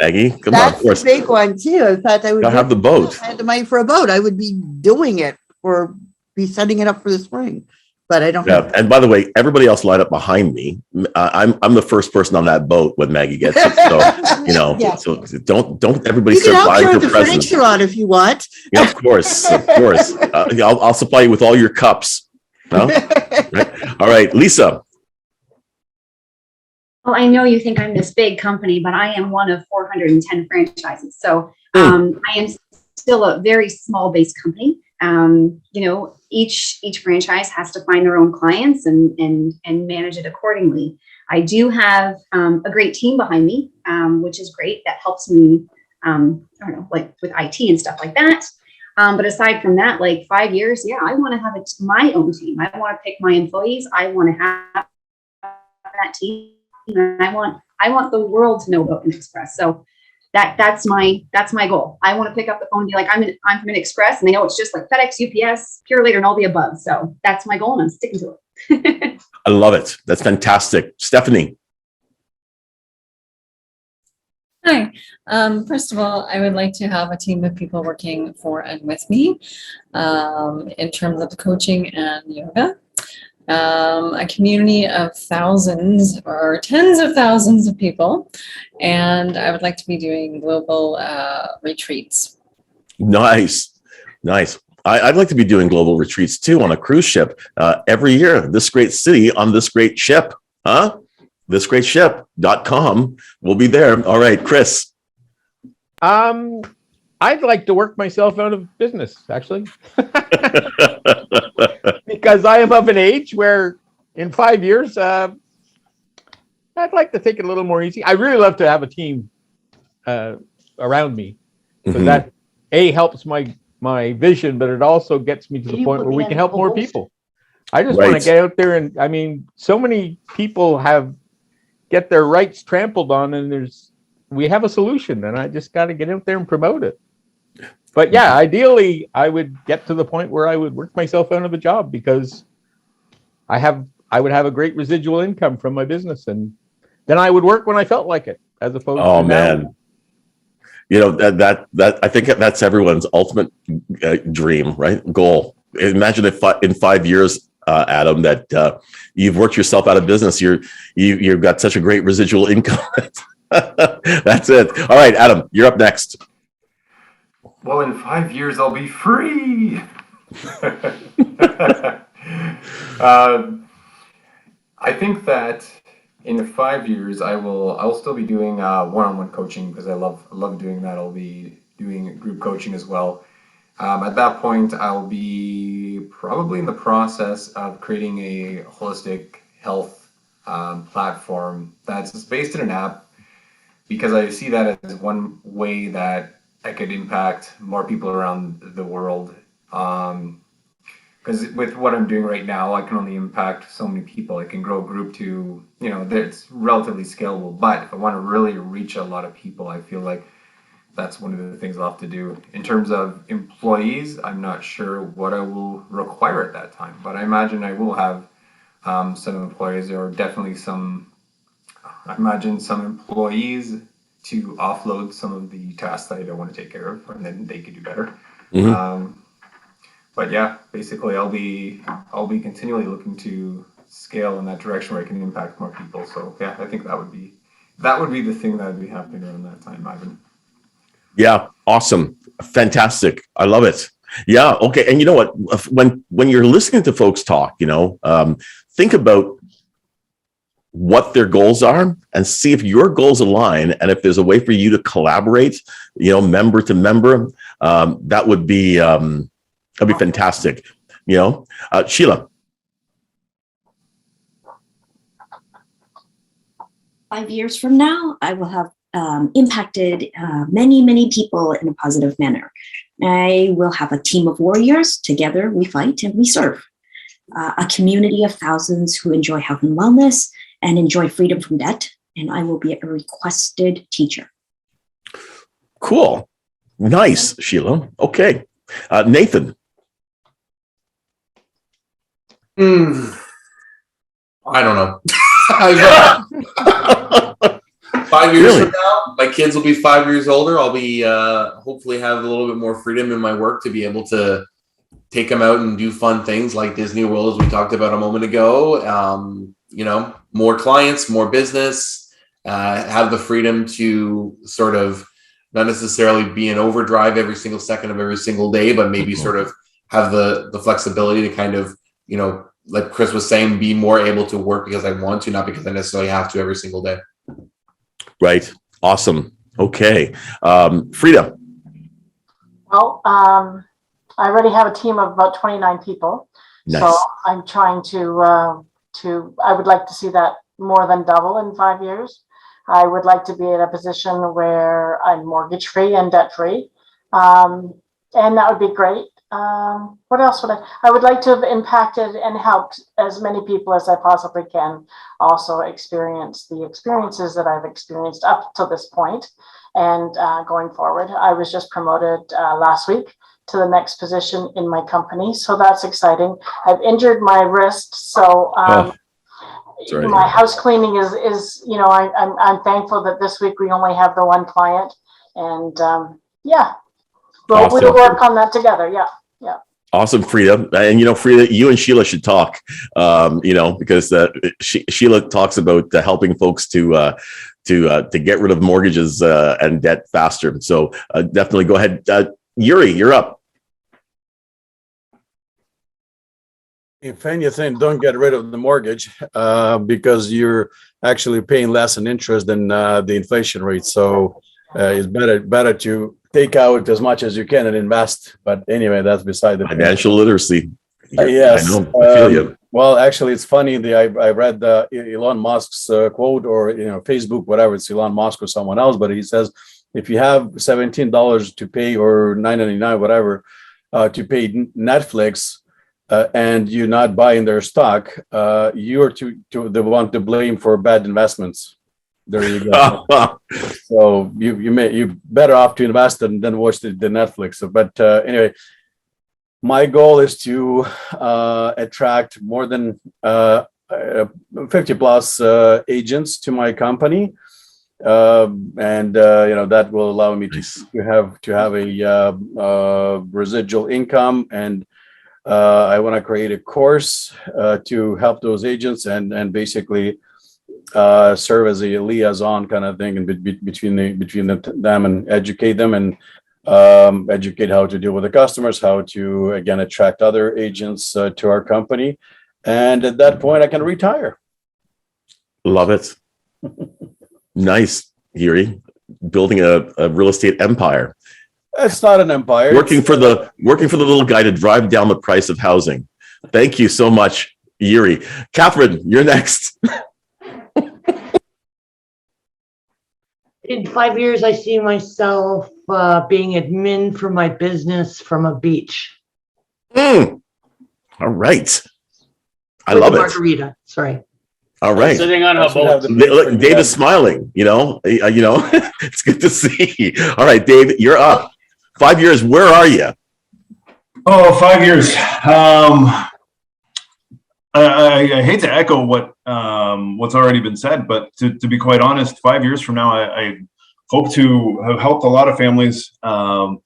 Maggie, come on. That's a big one too. In fact, I would have the boat. If I had the money for a boat, I would be doing it or be setting it up for the spring. But I don't. Yeah, and by the way, everybody else lined up behind me. I'm the first person on that boat when Maggie gets it. So So don't everybody start buying her presents. Furniture on if you want. Yeah, of course. I'll supply you with all your cups. No? Right. All right, Lisa. Well, I know you think I'm this big company, but I am one of 410 franchises. So I am still a very small base company. Each franchise has to find their own clients and manage it accordingly. I do have a great team behind me, which is great. That helps me, like with IT and stuff like that. But aside from that, like 5 years, I want to have my own team. I want to pick my employees. I want to have that team, and I want the world to know about Express. So that's my goal. I want to pick up the phone and be like, I'm from an Express, and they know it's just like FedEx, UPS, Pure Later, and all the above. So that's my goal, and I'm sticking to it. I love it. That's fantastic. Stephanie. Hi. First of all, I would like to have a team of people working for and with me in terms of coaching and yoga. A community of thousands or tens of thousands of people, and I would like to be doing global retreats. Nice. I'd like to be doing global retreats too on a cruise ship every year. This great city on this great ship, huh? thisgreatship.com will be there. All right, Chris. I'd like to work myself out of business, actually. Because I am of an age where in 5 years, I'd like to take it a little more easy. I really love to have a team around me. So that helps my vision, but it also gets me to the point where we can help more people. I just want to get out there and, I mean, so many people get their rights trampled on, and we have a solution, and I just got to get out there and promote it. But yeah, ideally, I would get to the point where I would work myself out of a job, because I would have a great residual income from my business, and then I would work when I felt like it, as opposed to man. You know, that I think that's everyone's ultimate dream, right? Goal. Imagine if in 5 years, Adam, that you've worked yourself out of business. You've got such a great residual income. That's it. All right, Adam, you're up next. Well, in 5 years, I'll be free. I think that in 5 years, I'll still be doing one-on-one coaching, because I love doing that. I'll be doing group coaching as well. At that point, I'll be probably in the process of creating a holistic health platform that's based in an app, because I see that as one way that I could impact more people around the world. Because with what I'm doing right now, I can only impact so many people. I can grow a group to, it's relatively scalable. But if I want to really reach a lot of people, I feel like that's one of the things I'll have to do. In terms of employees, I'm not sure what I will require at that time. But I imagine I will have some employees, or definitely some employees to offload some of the tasks that I don't want to take care of, and then they could do better. Mm-hmm. But yeah, basically I'll be continually looking to scale in that direction where I can impact more people. So yeah, I think that would be the thing that would be happening around that time, Ivan. Yeah, awesome. Fantastic. I love it. Yeah, okay. And you know what? When you're listening to folks talk, think about what their goals are and see if your goals align, and if there's a way for you to collaborate, member to member, that would be that'd be fantastic. Sheila. 5 years from now, I will have impacted many, many people in a positive manner. I will have a team of warriors. Together, we fight and we serve. A community of thousands who enjoy health and wellness and enjoy freedom from debt. And I will be a requested teacher. Cool. Nice, Sheila. Okay. Nathan. I don't know. 5 years from now, my kids will be 5 years older. I'll be hopefully have a little bit more freedom in my work to be able to take them out and do fun things like Disney World, as we talked about a moment ago. More clients, more business, have the freedom to sort of not necessarily be in overdrive every single second of every single day, but maybe sort of have the flexibility to kind of, like Chris was saying, be more able to work because I want to, not because I necessarily have to every single day. Right. Awesome. Okay. Frida. Well, I already have a team of about 29 people. Nice. So I'm trying to, I would like to see that more than double in 5 years. I would like to be in a position where I'm mortgage free and debt free. And that would be great. What else would I would like to have impacted and helped as many people as I possibly can also experience the experiences that I've experienced up to this point and going forward. I was just promoted last week to the next position in my company. So that's exciting. I've injured my wrist. So my house cleaning is I'm thankful that this week we only have the one client, and we'll work on that together. Yeah. Awesome, Frida. And Frida, you and Sheila should talk. Because Sheila talks about helping folks to get rid of mortgages and debt faster. So definitely go ahead. Yuri, you're up. If anything, don't get rid of the mortgage because you're actually paying less in interest than the inflation rate. So it's better to take out as much as you can and invest. But anyway, that's beside the financial literacy. Yes. I know. I feel you. Well, actually, it's funny. I read Elon Musk's quote, or Facebook, whatever. It's Elon Musk or someone else, but he says if you have $17 to pay or $9.99, whatever, to pay Netflix, and you're not buying their stock, you're the one to blame for bad investments. There you go. So you're better off to invest than watch the Netflix. But anyway, my goal is to attract more than 50 plus agents to my company, and that will allow me to have a residual income. And I want to create a course to help those agents and basically serve as a liaison kind of thing, and between them, and educate them, and educate how to deal with the customers, how to again attract other agents to our company, and at that point I can retire. Love it. Nice, Yuri. Building a real estate empire. It's not an empire. Working for the little guy to drive down the price of housing. Thank you so much, Yuri. Catherine, you're next. In 5 years, I see myself being admin for my business from a beach. All right. I With love a it. Margarita, sorry. All right. Sitting on a boat. Look, Dave is smiling, it's good to see. All right, Dave, you're up. 5 years, where are you? Oh, 5 years. I hate to echo what's already been said, but to be quite honest, 5 years from now, I hope to have helped a lot of families have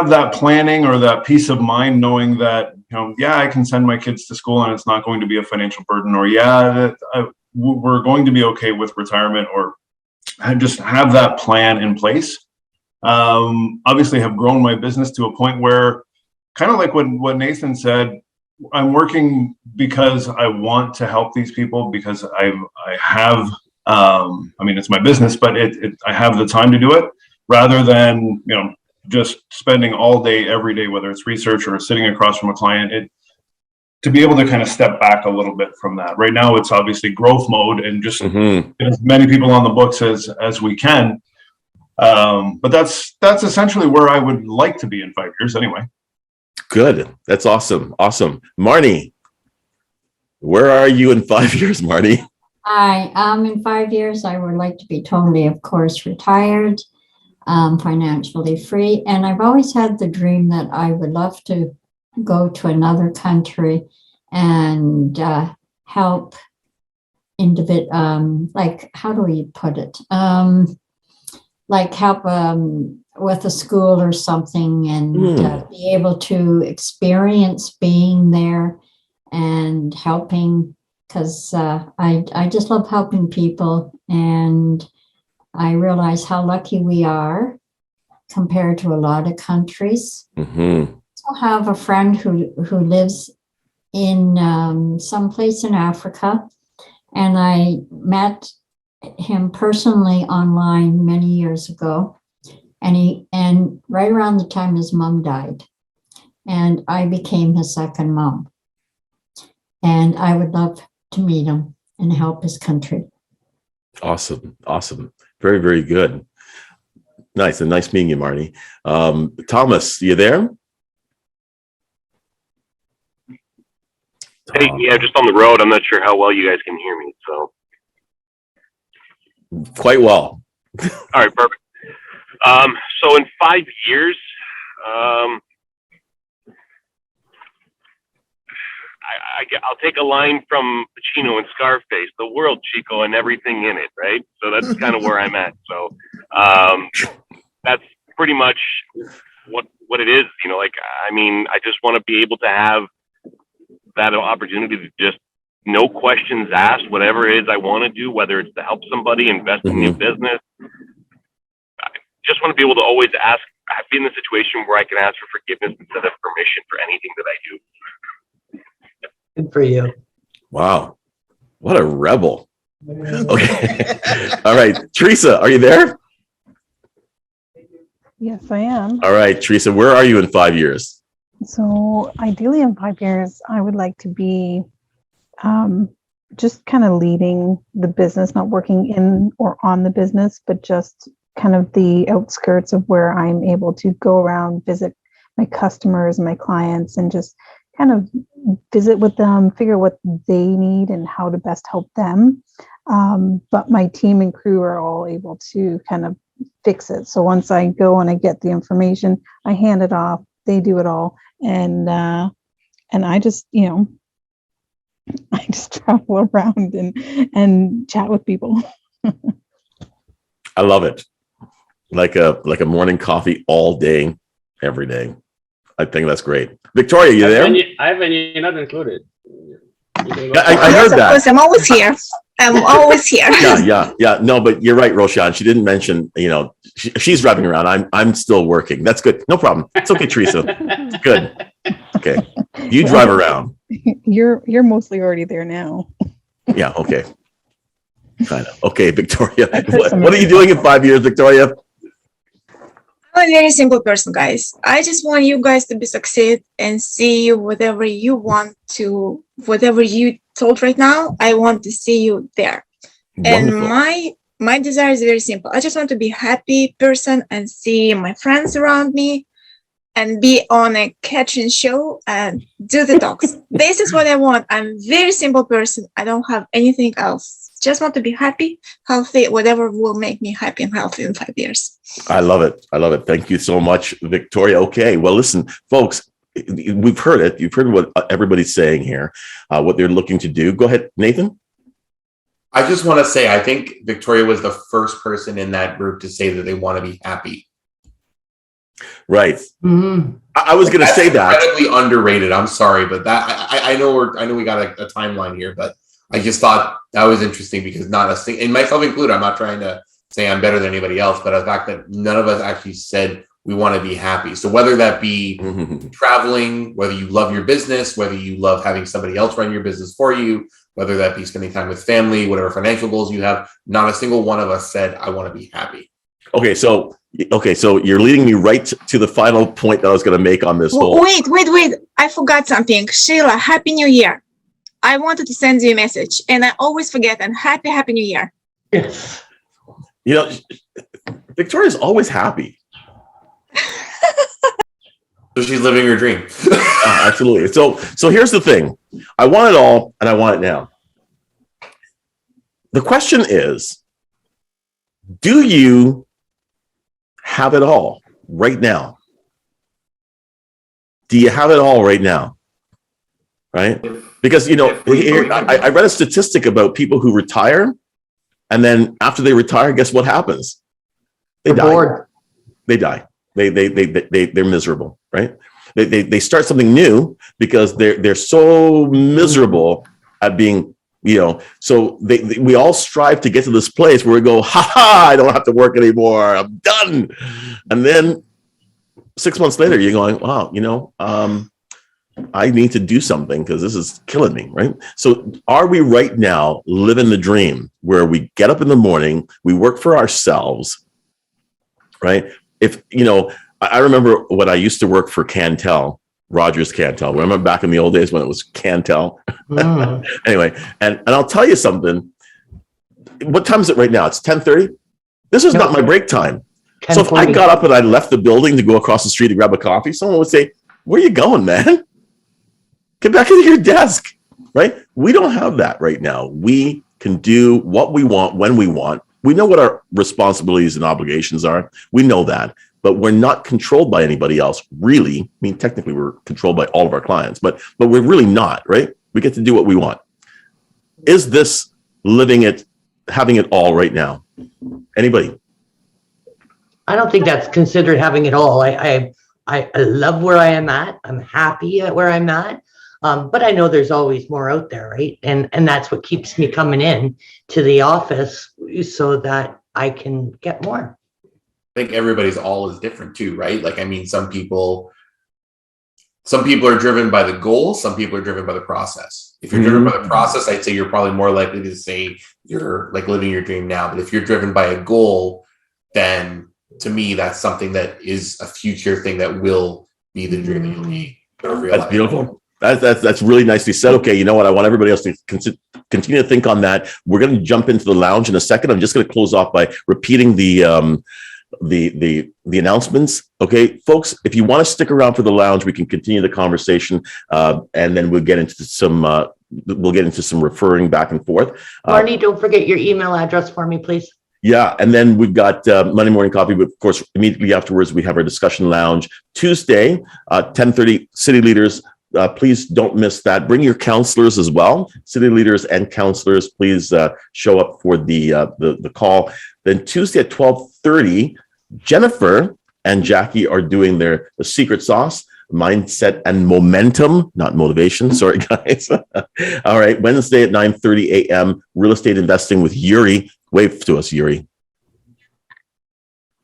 that planning or that peace of mind, knowing that, I can send my kids to school and it's not going to be a financial burden, or we're going to be okay with retirement, or just have that plan in place. Obviously have grown my business to a point where, kind of like what Nathan said, I'm working because I want to help these people, because I have, it's my business, but I have the time to do it, rather than, just spending all day, every day, whether it's research or sitting across from a client, to be able to kind of step back a little bit from that. Right now, it's obviously growth mode and just get as many people on the books as we can. But that's essentially where I would like to be in 5 years anyway. Good. That's awesome. Awesome. Marnie, where are you in 5 years, Marnie? Hi, in 5 years, I would like to be totally, of course, retired, financially free. And I've always had the dream that I would love to go to another country and help like, how do we put it? Like help with a school or something, and be able to experience being there and helping, because I just love helping people, and I realize how lucky we are compared to a lot of countries. Mm-hmm. I have a friend who lives in some place in Africa, and I met him personally online many years ago. And right around the time his mom died, and I became his second mom. And I would love to meet him and help his country. Awesome. Awesome. Very, very good. Nice. And nice meeting you, Marnie. Thomas, you there? Hey, yeah, just on the road. I'm not sure how well you guys can hear me. So quite well. All right, perfect. So in 5 years, I'll take a line from Pacino and Scarface, the world, Chico, and everything in it, right? So that's kind of where I'm at. So that's pretty much what it is. I just want to be able to have that opportunity to just, no questions asked, whatever it is I want to do, whether it's to help somebody, invest in new business. I just want to be able to always ask, be in the situation where I can ask for forgiveness instead of permission for anything that I do. Good for you. Wow. What a rebel. Okay. All right. Teresa, are you there? Yes, I am. All right, Teresa, where are you in 5 years? So ideally in 5 years, I would like to be just kind of leading the business, not working in or on the business, but just kind of the outskirts of where I'm able to go around, visit my customers, my clients, and just kind of visit with them, figure what they need and how to best help them. But my team and crew are all able to kind of fix it. So once I go and I get the information, I hand it off, they do it all. And I just, I just travel around and chat with people. I love it. Like a morning coffee all day, every day. I think that's great. Victoria, you there? Ivan, you're not included. I heard that. Of course, I'm always here. I'm always here. Yeah. No, but you're right, Roshan. She didn't mention, she's driving around. I'm still working. That's good. No problem. It's okay, Teresa. It's good. Okay. You drive around. You're mostly already there now. Yeah. Okay. Kind of. Okay, Victoria. What are you doing in 5 years, Victoria? I'm a very simple person, guys. I just want you guys to be succeed and see whatever you want to, whatever you told right now, I want to see you there. Wonderful. And my desire is very simple. I just want to be a happy person and see my friends around me and be on a catching show and do the talks. This is what I want. I'm a very simple person. I don't have anything else. Just want to be happy, healthy, whatever will make me happy and healthy in 5 years. I love it. Thank you so much, Victoria. Okay. Well, listen, folks, we've heard it. You've heard what everybody's saying here, what they're looking to do. Go ahead, Nathan. I just want to say, I think Victoria was the first person in that group to say that they want to be happy. Right. Mm-hmm. I was going to say that. Incredibly underrated. I'm sorry, but that I know we got a timeline here, but I just thought that was interesting because not a thing, and myself included, I'm not trying to say I'm better than anybody else, but the fact that none of us actually said we want to be happy. So whether that be traveling, whether you love your business, whether you love having somebody else run your business for you, whether that be spending time with family, whatever financial goals you have, not a single one of us said, I want to be happy. Okay, so you're leading me right to the final point that I was going to make on this whole. Wait. I forgot something. Sheila, Happy New Year. I wanted to send you a message and I always forget, and happy New Year. Yes. Victoria's always happy. So she's living her dream. Absolutely. So here's the thing. I want it all and I want it now. The question is, do you have it all right now? Do you have it all right now? Right? Because, I read a statistic about people who retire, and then after they retire, guess what happens? They die. Bored. They die. They're miserable, right? They start something new because they're so miserable at being, so we all strive to get to this place where we go, I don't have to work anymore. I'm done. And then 6 months later, you're going, wow, I need to do something because this is killing me, right? So are we right now living the dream where we get up in the morning, we work for ourselves, right? If, I remember when I used to work for Cantel, Rogers Cantel. Remember back in the old days when it was Cantel? Anyway, and I'll tell you something. What time is it right now? It's 10:30. This is not my break time. So if I got up and I left the building to go across the street to grab a coffee, someone would say, where are you going, man? Get back into your desk, right? We don't have that right now. We can do what we want when we want. We know what our responsibilities and obligations are. We know that, but we're not controlled by anybody else, really. I mean, technically we're controlled by all of our clients, but we're really not, right? We get to do what we want. Is this living it, having it all right now? Anybody? I don't think that's considered having it all. I love where I am at. I'm happy at where I'm at. But I know there's always more out there, right? And that's what keeps me coming in to the office so that I can get more. I think everybody's all is different too, right? Like, I mean, some people are driven by the goal. Some people are driven by the process. If you're driven by the process, I'd say you're probably more likely to say you're like living your dream now. But if you're driven by a goal, then to me, that's something that is a future thing that will be the dream that you'll be. That's beautiful. That's really nicely said. Okay, you know what? I want everybody else to continue to think on that. We're going to jump into the lounge in a second. I'm just going to close off by repeating the the announcements. Okay, folks, if you want to stick around for the lounge, we can continue the conversation, and then we'll get into some referring back and forth. Marnie, don't forget your email address for me, please. Yeah, and then we've got Monday morning coffee, but of course, immediately afterwards, we have our discussion lounge. Tuesday, 10:30, city leaders. Please don't miss that. Bring your counselors as well. City leaders and counselors, please show up for the call. Then Tuesday at 12:30, Jennifer and Jackie are doing the secret sauce, mindset and momentum, not motivation. Sorry, guys. All right. Wednesday at 9:30 a.m., real estate investing with Yuri. Wave to us, Yuri.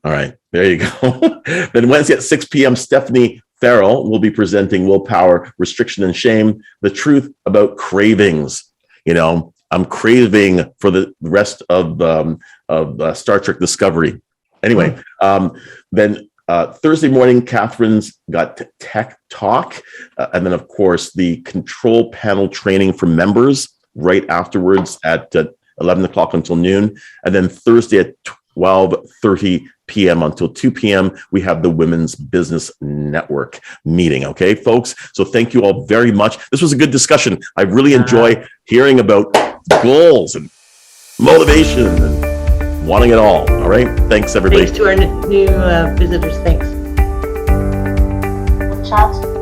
All right. There you go. Then Wednesday at 6 p.m., Stephanie Farrell will be presenting Willpower, Restriction and Shame, the truth about cravings. You know, I'm craving for the rest of Star Trek Discovery. Anyway, then Thursday morning, Catherine's got Tech Talk. And then, of course, the control panel training for members right afterwards at 11 o'clock until noon. And then Thursday at 12:30 p.m. until 2 p.m., we have the Women's Business Network meeting. Okay, folks? So thank you all very much. This was a good discussion. I really enjoy hearing about goals and motivation and wanting it all. All right? Thanks, everybody. Thanks to our new visitors. Thanks. Chat.